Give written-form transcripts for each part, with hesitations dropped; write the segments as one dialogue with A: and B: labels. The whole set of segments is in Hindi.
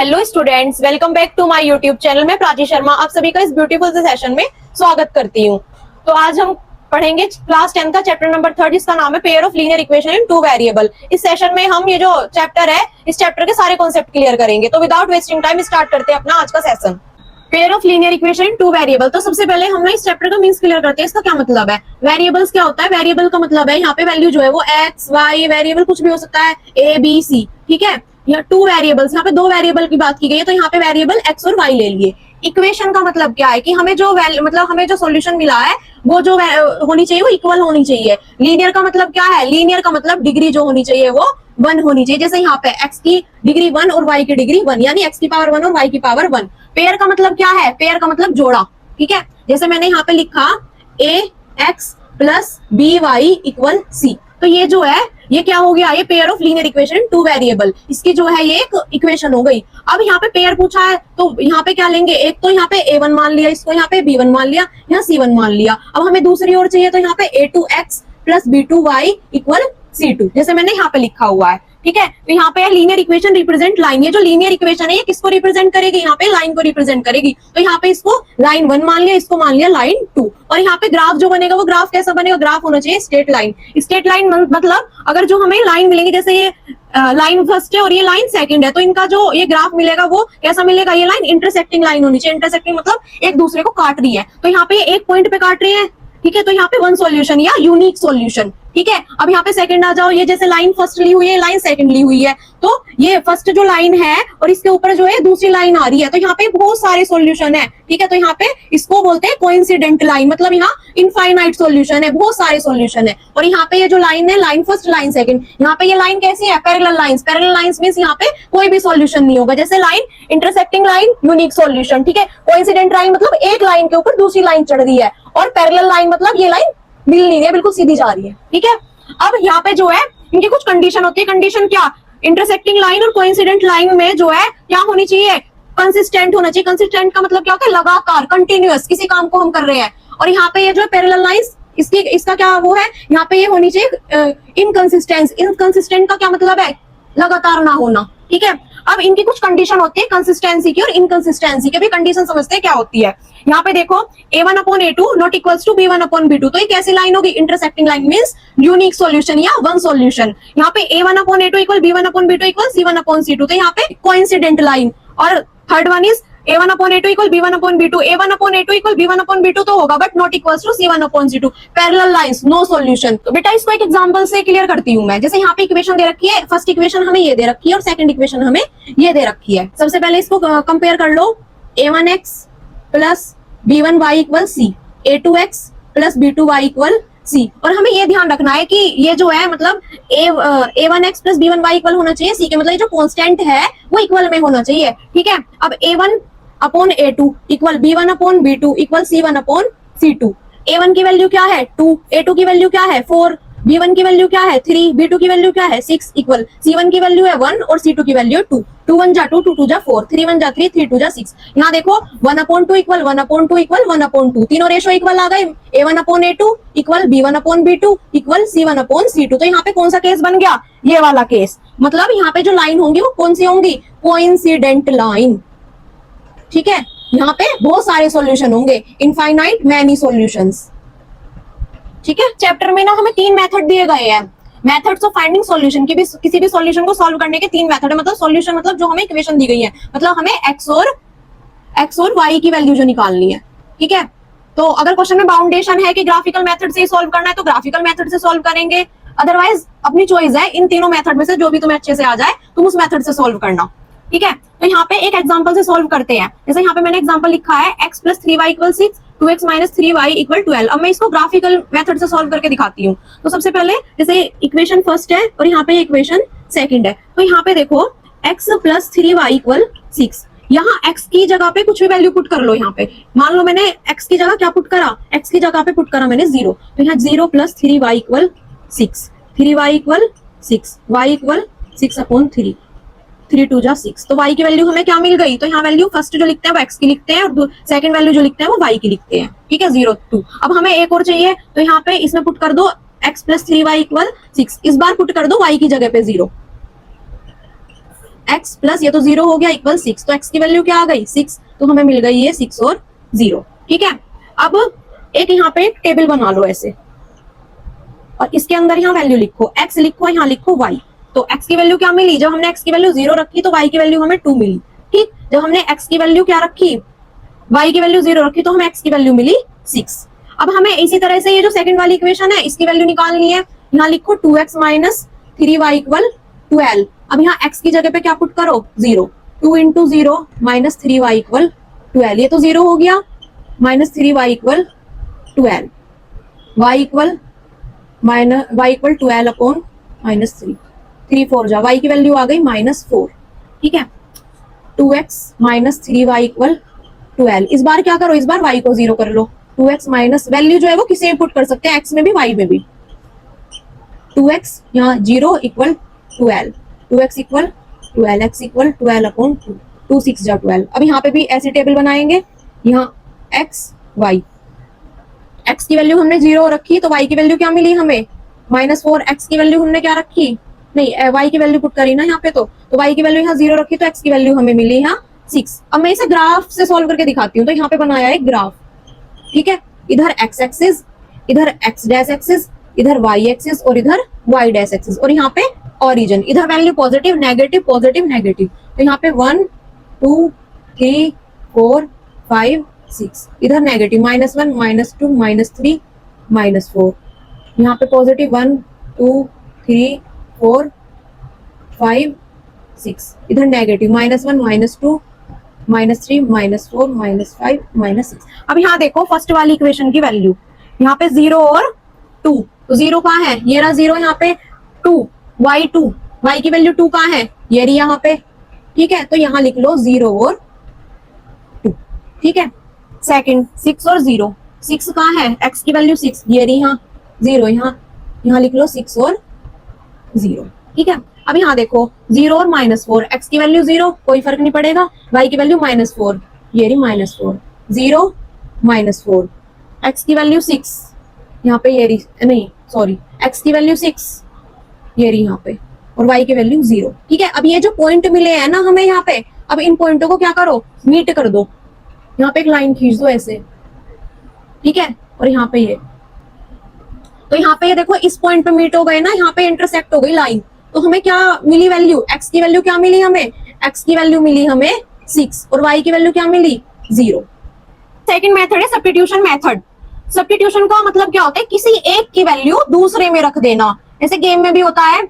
A: Hello students, welcome back to my YouTube channel में प्राची शर्मा आप सभी का इस ब्यूटीफुल से सेशन में स्वागत करती हूँ। तो आज हम पढ़ेंगे क्लास 10 का चैप्टर नंबर 3 जिसका नाम है pair of linear equation in two variable. इस सेशन में हम ये जो चैप्टर है इस चैप्टर के सारे कॉन्सेप्ट क्लियर करेंगे। तो विदाउट वेस्टिंग टाइम स्टार्ट करते हैं अपना आज का session. Pair of linear equation in two variable. तो सबसे पहले हम इस चैप्टर का मींस क्लियर करते हैं, इसका क्या मतलब है। वेरिएबल्स क्या होता है? वेरिएबल का मतलब है यहाँ पे वैल्यू जो है वो एक्स वाई, वेरिएबल कुछ भी हो सकता है, ए बी सी, ठीक है। यहाँ टू वेरिएबल्स, यहाँ पे दो वेरिएबल की बात की गई है तो यहाँ पे वेरिएबल एक्स और वाई ले लिए। इक्वेशन का मतलब क्या है कि हमें जो मतलब हमें जो सॉल्यूशन मिला है वो जो होनी चाहिए वो इक्वल होनी चाहिए। लीनियर का मतलब क्या है? लीनियर का मतलब डिग्री जो होनी चाहिए वो 1 होनी चाहिए। जैसे यहाँ पे x की डिग्री 1 और y की डिग्री 1, यानी x की पावर 1 और y की पावर 1। पेयर का मतलब क्या है? पेयर का मतलब जोड़ा, ठीक है। जैसे मैंने यहाँ पे लिखा ax plus by equal c, तो ये जो है ये क्या हो गया? ये pair of linear equation two variable, इसकी जो है ये एक इक्वेशन हो गई। अब यहाँ पे पेयर पूछा है तो यहाँ पे क्या लेंगे? एक तो यहाँ पे a1 मान लिया, इसको यहाँ पे b1 मान लिया, यहाँ c1 मान लिया। अब हमें दूसरी ओर चाहिए तो यहाँ पे a2x plus b2y equal c2, जैसे मैंने यहाँ पे लिखा हुआ है, ठीक है। तो यहाँ पे लीनियर इक्वेशन रिप्रेजेंट लाइन। ये जो लीनियर इक्वेशन है ये किसको रिप्रेजेंट करेगी? यहाँ पे लाइन को रिप्रेजेंट करेगी। तो यहाँ पे इसको लाइन 1 मान लिया, इसको मान लिया लाइन 2। और यहाँ पे ग्राफ जो बनेगा वो ग्राफ कैसा बनेगा? ग्राफ होना चाहिए स्ट्रेट लाइन। स्ट्रेट लाइन मतलब अगर जो हमें लाइन मिलेंगी, जैसे ये लाइन फर्स्ट है और ये लाइन सेकंड है, तो इनका जो ये ग्राफ मिलेगा वो कैसा मिलेगा? ये लाइन इंटरसेक्टिंग लाइन होनी चाहिए। इंटरसेक्टिंग मतलब एक दूसरे को काट रही है। तो यहाँ पे एक पॉइंट पे काट रही है, ठीक है। तो यहाँ पे वन सॉल्यूशन या यूनिक सॉल्यूशन, ठीक है। अब यहाँ पे सेकंड आ जाओ, ये जैसे लाइन फर्स्ट ली हुई है, लाइन सेकंड ली हुई है, तो ये फर्स्ट जो लाइन है और इसके ऊपर जो है दूसरी लाइन आ रही है, तो यहाँ पे बहुत सारे सॉल्यूशन है, ठीक है। तो यहाँ पे इसको बोलते हैं कोइंसिडेंट लाइन, मतलब यहाँ इनफाइनाइट सॉल्यूशन है, बहुत सारे सॉल्यूशन है। और यहाँ पे ये जो लाइन है, लाइन फर्स्ट लाइन सेकंड, यहाँ पे ये लाइन कैसी है? Parallel lines. Parallel lines means यहाँ पे कोई भी सॉल्यूशन नहीं होगा। जैसे line intersecting line unique solution, ठीक है। कोइंसिडेंट लाइन मतलब एक लाइन के ऊपर दूसरी लाइन चढ़ रही है, और पैरेलल लाइन मतलब ये लाइन मिल नहीं रही है, बिल्कुल सीधी जा रही है, ठीक है। अब यहाँ पे जो है इनकी कुछ कंडीशन होती है। कंडीशन क्या? इंटरसेक्टिंग लाइन और कोइंसिडेंट लाइन में जो है क्या होनी चाहिए? कंसिस्टेंट होना चाहिए। कंसिस्टेंट का मतलब क्या होता है? लगातार, कंटिन्यूअस, किसी काम को हम कर रहे हैं। और यहाँ पे ये जो है पैरेलल लाइंस, इसका क्या वो है? यहाँ पे ये होनी चाहिए इनकंसिस्टेंस। इनकंसिस्टेंट का क्या मतलब है? लगातार ना होना, ठीक है। अब इनकी कुछ कंडीशन होती है कंसिस्टेंसी की और इनकंसिस्टेंसी की। भी कंडीशन समझते हैं क्या होती है। यहाँ पे देखो a1/a2 not equals to b1/b2, तो ये कैसी लाइन होगी? Intersecting line means unique solution या वन सॉल्यूशन। यहाँ पे a1/a2 equal b1/b2 equal c1/c2, तो यहाँ पे कोइंसिडेंट लाइन। और third one is a1/a2 equal b1/b2। a1/a2 equal b1/b2 तो होगा but not equals to c1/c2। Parallel lines, no solution. तो बेटा इसको एक एग्जांपल से क्लियर करती हूँ मैं। जैसे यहाँ पे इक्वेशन दे रखी है, फर्स्ट इक्वेशन हमें ये दे रखी है और सेकंड इक्वेशन हमें ये दे रखी है। सबसे पहले इसको कंपेयर कर लो। a1x plus b1y equal c, a2x plus b2y equal c। और हमें ये ध्यान रखना है कि ये जो है मतलब a1x प्लस b1y इक्वल होना चाहिए c के, मतलब ये जो कांस्टेंट है वो इक्वल में होना चाहिए, ठीक है। अब a1/a2 equal b1/b2 equal c1/c2। a1 की वैल्यू क्या है? 2, a2 की वैल्यू क्या है? 4, b1 की वैल्यू क्या है? 3, b2 की वैल्यू क्या है? 6 इक्वल c1 की वैल्यू है 1 और c2 की वैल्यू है 2। 2 1 जा 2, 2 2 जा 4, 3 1 जा 3, 3 2 जा 6। यहाँ देखो 1/2 इक्वल 1/2 इक्वल 1/2, तीनों रेशो इक्वल आ गए। a1/a2 equal b1/b2 equal c1/c2। तो यहाँ पे कौन सा केस बन गया? ये वाला केस। मतलब यहाँ पे जो लाइन होंगी वो कौन सी होंगी? कोइंसिडेंट लाइन, ठीक है। यहाँ पे बहुत सारे सॉल्यूशन होंगे, इनफाइनाइट मैनी सॉल्यूशंस, ठीक है। चैप्टर में ना हमें 3 मेथड दिए गए हैं। मेथड्स ऑफ फाइंडिंग सॉल्यूशन की भी, किसी भी सॉल्यूशन को सॉल्व करने के 3 मेथड है। मतलब सॉल्यूशन मतलब जो हमें इक्वेशन दी गई है, मतलब हमें x और y की वैल्यू जो निकालनी है, ठीक है। तो अगर क्वेश्चन में बाउंडेशन है कि ग्राफिकल मेथड से ही सॉल्व करना है तो ग्राफिकल मेथड से सॉल्व करेंगे, अदरवाइज अपनी चॉइस है। इन तीनों मेथड में से जो भी तुम्हें अच्छे से आ जाए तुम उस मेथड से सॉल्व करना, ठीक है। तो यहाँ पे एक एग्जांपल से सॉल्व करते हैं। जैसे यहाँ पे मैंने एग्जांपल लिखा है x plus 3y equal 6, 2x minus 3y equal 12। अब मैं इसको ग्राफिकल मेथड से सॉल्व करके दिखाती हूँ। तो सबसे पहले जैसे इक्वेशन फर्स्ट है और यहाँ पे इक्वेशन सेकंड है, तो यहाँ पे देखो x प्लस 3y इक्वल 6। यहाँ x की जगह पे कुछ भी वैल्यू पुट कर लो। यहाँ पे मान लो मैंने x की जगह क्या पुट करा? x की जगह पे पुट करा मैंने 0, तो यहाँ 0 plus 3y equal 6, 3y equal 6, y equal 6/3, 3 2 जा 6। तो y की वैल्यू हमें क्या मिल गई? तो यहाँ वैल्यू फर्स्ट जो लिखते हैं वो x की लिखते हैं और सेकंड वैल्यू जो लिखते हैं वो y की लिखते हैं, ठीक है, 0 2। अब हमें एक और चाहिए, तो यहाँ पे इसमें पुट कर दो x प्लस 3y इक्वल 6। इस बार पुट कर दो y की जगह पे 0, x प्लस ये तो 0 हो गया इक्वल 6, तो x की वैल्यू क्या आ गई 6, तो हमें मिल गई ये 6 और 0। ठीक है, अब एक यहाँ पे एक टेबल बना लो ऐसे, और इसके अंदर यहाँ वैल्यू लिखो, x लिखो, यहाँ लिखो y। तो x की वैल्यू क्या मिली, जब हमने x की वैल्यू 0 रखी तो y की वैल्यू हमें 2 मिली। ठीक, जब हमने x की वैल्यू क्या रखी, y की वैल्यू 0 रखी तो हमें x की वैल्यू मिली 6। अब हमें इसी तरह से ये जो सेकंड वाली इक्वेशन है इसकी वैल्यू निकालनी है। यहाँ लिखो 2x माइनस 3y इक्वल 12। अब यहाँ x की जगह पे क्या पुट करो 0, 2 इंटू 0 माइनस 3y इक्वल 12, ये तो 0 हो गया, minus 3y equal 12, y equal 12 upon minus 3, 3 4 जा, y की वैल्यू आ गई -4। ठीक है, 2x माइनस 3y इक्वल 12। इस बार क्या करो, इस बार y को 0 कर लो, 2x माइनस वैल्यू जो है वो किसी में पुट कर सकते हैं, x में भी y में भी। 2x यहाँ 0 equal 12, 2x equal 12, x equal 12 upon 2, 2 6 जा 12। अब यहाँ पे भी ऐसी टेबल बनाएंगे, यहाँ x y, x की वैल्यू हमने 0 रखी तो y की वैल्यू क्या मिली हमें -4, x की वैल्यू हमने क्या रखी, नहीं y की वैल्यू पुट करी ना यहाँ पे, तो y की वैल्यू यहाँ 0 रखी तो x की वैल्यू हमें मिली यहाँ 6। अब मैं इसे ग्राफ से सॉल्व करके दिखाती हूँ। तो यहाँ पे बनाया एक ग्राफ, ठीक है, इधर x एक्सिस, इधर x डैश एक्सिस, इधर y एक्सिस और इधर y डैश एक्सिस, और यहाँ पे ओरिजिन, इधर value positive negative positive negative. तो यहाँ पे 1 2 3 4 5 6, इधर नेगेटिव -1 -2 -3 -4, यहाँ पे पॉजिटिव 1 2 3 4 5 6, इधर नेगेटिव -1 -2 -3 -4 -5 -6। अब यहाँ देखो फर्स्ट वाली इक्वेशन की वैल्यू, यहाँ पे 0 और 2, तो 0 कहाँ है, ये रहा 0, यहाँ पे 2 y की वैल्यू 2 कहाँ है, ये रही यहाँ पे। ठीक है, तो यहाँ लिख लो 0 और 2। ठीक है, सेकंड 6 और 0, 6 कहाँ है, x की वैल्यू 6, ये रही यहाँ 0, यहाँ लिख लो 6 और 0। ठीक है, अब यहाँ देखो 0 और -4, x की वैल्यू 0 कोई फर्क नहीं पड़ेगा, y की वैल्यू -4, ये रही -4, 0 -4, x की वैल्यू 6, यहाँ पे ये रही, नहीं सॉरी, x की वैल्यू 6, ये रही यहाँ पे, और y की वैल्यू 0। ठीक है, अब ये जो पॉइंट मिले हैं ना हमें यहाँ पे, अब इन पॉइंटों को क्या करो, मीट कर दो, यहाँ पे एक लाइन खींच दो ऐसे। ठीक है, और यहाँ पे ये, तो यहाँ पे ये देखो इस पॉइंट पे मीट हो गए ना, यहाँ पे इंटरसेक्ट हो गई लाइन, तो हमें क्या मिली वैल्यू, x की वैल्यू क्या मिली हमें, x की वैल्यू मिली हमें 6 और y की वैल्यू क्या मिली 0। सेकंड मेथड है सब्स्टिट्यूशन मेथड। सब्स्टिट्यूशन का मतलब क्या होता है, किसी एक की वैल्यू दूसरे में रख देना। जैसे गेम में भी होता है,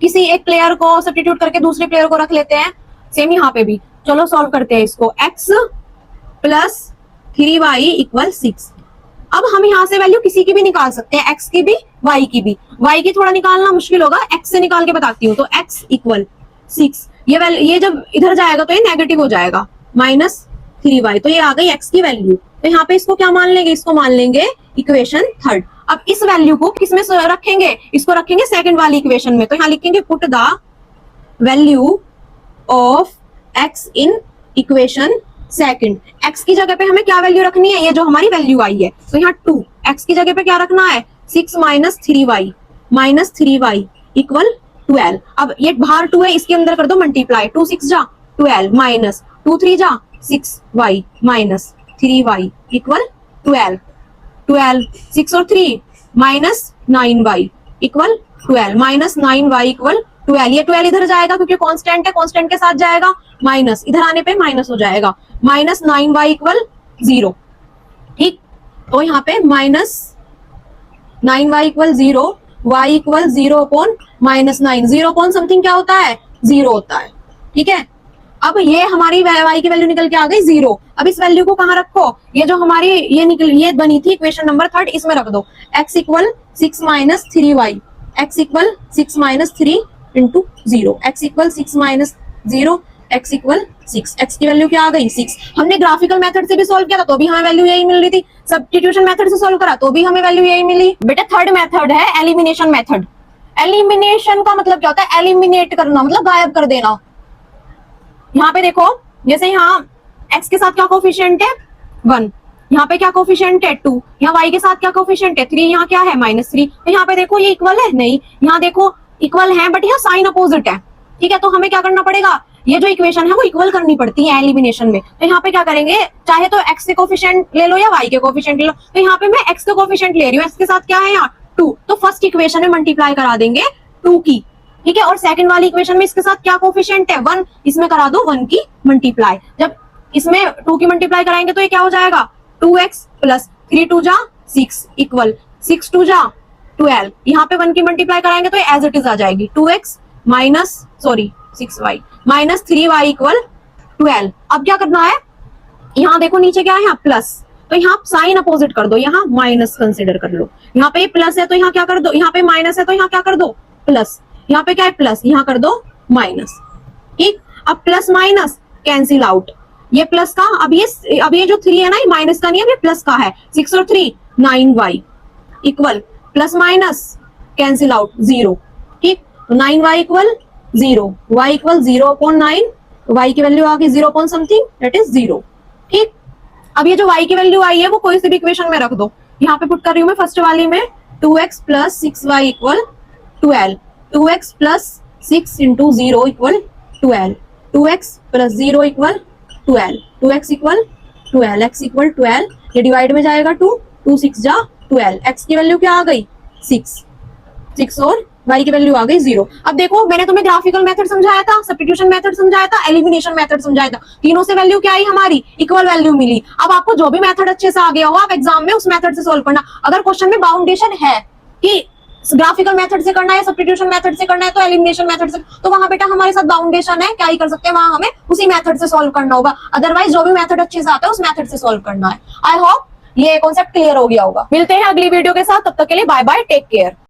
A: किसी एक प्लेयर को सब्स्टिट्यूट करके दूसरे प्लेयर को रख लेते हैं, सेम यहाँ पे भी। चलो सॉल्व करते हैं इसको, x प्लस 3y इक्वल 6। अब हम यहाँ से वैल्यू किसी की भी निकाल सकते हैं, x की भी y की भी। y की थोड़ा निकालना मुश्किल होगा, x से निकाल के बताती हूँ। तो x इक्वल 6, ये जब इधर जाएगा तो ये नेगेटिव हो जाएगा, -3y, तो ये आ गई x की वैल्यू। तो यहाँ पे इसको क्या मान लेंगे, इसको मान लेंगे इक्वेशन थर्ड। अब इस वैल्यू को किस में रखेंगे, इसको रखेंगे सेकंड वाली इक्वेशन में। तो यहाँ लिखेंगे put the value of x in equation second. x की जगह पे हमें क्या वैल्यू रखनी है, ये जो हमारी वैल्यू आई है, तो यहाँ 2, x की जगह पे क्या रखना है 6 माइनस 3y इक्वल 12। अब ये बाहर 2 है, इसके अंदर कर दो मल्टीप्लाई, 2 6 जा 12 माइनस 2 3 जा 6y माइनस 3y इक्वल 12, 6 और 3 minus 9y equal 12, minus 9y equal 12। ये 12 इधर जाएगा क्योंकि कांस्टेंट है, कांस्टेंट के साथ जाएगा, माइनस इधर आने पे माइनस हो जाएगा, माइनस 9y इक्वल 0। ठीक, तो यहाँ पे minus 9y equal 0, y equal 0 upon -9, 0 upon something क्या होता है 0 होता है। ठीक है, अब ये हमारी y की वैल्यू निकल के आ गई 0। अब इस वैल्यू को कहाँ रखो, ये जो हमारी ये बनी थी इक्वेशन नंबर थर्ड, इसमें रख दो। x equal 6 minus 3y, x equal 6 minus 3 into 0, x equal 6 minus 0, x equal 6, x की वैल्यू क्या आ गई 6। हमने ग्राफिकल मेथड से भी सॉल्व किया था तो भी हमें वैल्यू यही मिल रही थी, सब्स्टिट्यूशन मेथड से सॉल्व करा तो भी हमें वैल्यू यही मिली। बेटा थर्ड मेथड है एलिमिनेशन मेथड। एलिमिनेशन का मतलब क्या होता है, एलिमिनेट करना मतलब गायब कर देना। यहाँ पे देखो, जैसे यहाँ x के साथ क्या कोफिशिएंट है 1, यहाँ पे क्या कोफिशिएंट है 2, यहाँ y के साथ क्या कोफिशिएंट है 3, यहाँ क्या है -3। तो यहाँ पे देखो ये इक्वल है, नहीं यहाँ देखो इक्वल है बट यहाँ साइन अपोजिट है। ठीक है, तो हमें क्या करना पड़ेगा, ये जो इक्वेशन है वो इक्वल करनी पड़ती है एलिमिनेशन में। तो यहाँ पे क्या करेंगे, चाहे तो x के कोफिशिएंट ले लो या y के कोफिशिएंट ले लो। तो यहाँ पे मैं x के कोफिशिएंट ले रही हूँ, x के साथ क्या है यहाँ 2, तो फर्स्ट इक्वेशन में मल्टीप्लाई करा देंगे 2 की, ठीक है। और सेकंड वाली इक्वेशन में इसके साथ क्या कोफिशिएंट है 1, इसमें करा दो 1 की मल्टीप्लाई। जब इसमें 2 की मल्टीप्लाई कराएंगे तो ये क्या हो जाएगा 2x प्लस 3 2 जा 6 इक्वल 6 2 जा 12। यहाँ पे 1 की मल्टीप्लाई कराएंगे तो एज इट इज आ जाएगी 2x minus 6y minus 3y equal 12। अब क्या करना है, यहाँ देखो नीचे क्या है यहाँ प्लस, तो यहाँ साइन अपोजिट कर दो, यहाँ माइनस कंसिडर कर लो। यहाँ पे प्लस है तो यहाँ क्या कर दो, यहाँ पे माइनस है तो यहाँ क्या कर दो प्लस, यहाँ पे क्या है प्लस, यहाँ कर दो माइनस, ठीक। अब प्लस माइनस कैंसिल आउट, ये प्लस का, अब ये जो 3 है ना ये माइनस का नहीं है, ये प्लस का है। 6 और 3 9y equal plus minus cancel out 0, ठीक। 9y equal 0, y equal 0/9, y की वैल्यू आ गई 0 समथिंग दैट इज 0, ठीक। अब ये जो y की वैल्यू आई है वो कोई सी भी इक्वेशन में रख दो। यहाँ पे पुट कर रही हूँ मैं फर्स्ट वाली में 2x plus 6y equal 12, 2x plus 6 into 0 equal 12, 2x plus 0 equal 12, 2x equal 12, x equal 12, ये डिवाइड में जाएगा 2, 2 6 जा 12, x की वैल्यू क्या आ गई 6 और y की वैल्यू आ गई 0। अब देखो मैंने तुम्हें ग्राफिकल मेथड समझाया था, सब्स्टिट्यूशन मेथड समझाया था, एलिमिनेशन मेथड समझाया था, तीनों से वैल्यू क्या आई हमारी इक्वल वैल्यू मिली। अब आपको जो भी मेथड अच्छे से आ गया हो आप एग्जाम में उस मेथड से सोल्व करना। अगर क्वेश्चन में बाउंडेशन है कि ग्राफिकल मेथड से करना है, सब्स्टिट्यूशन मेथड से करना है, तो एलिमिनेशन मेथड से, तो वहां बेटा हमारे साथ बाउंडेशन है, क्या ही कर सकते हैं, वहां हमें उसी मेथड से सोल्व करना होगा। अदरवाइज जो भी मेथड अच्छे से आता है उस मेथड से सोल्व करना है। आई होप ये कॉन्सेप्ट क्लियर हो गया होगा। मिलते हैं अगली वीडियो के साथ, तब तक के लिए बाय बाय, टेक केयर।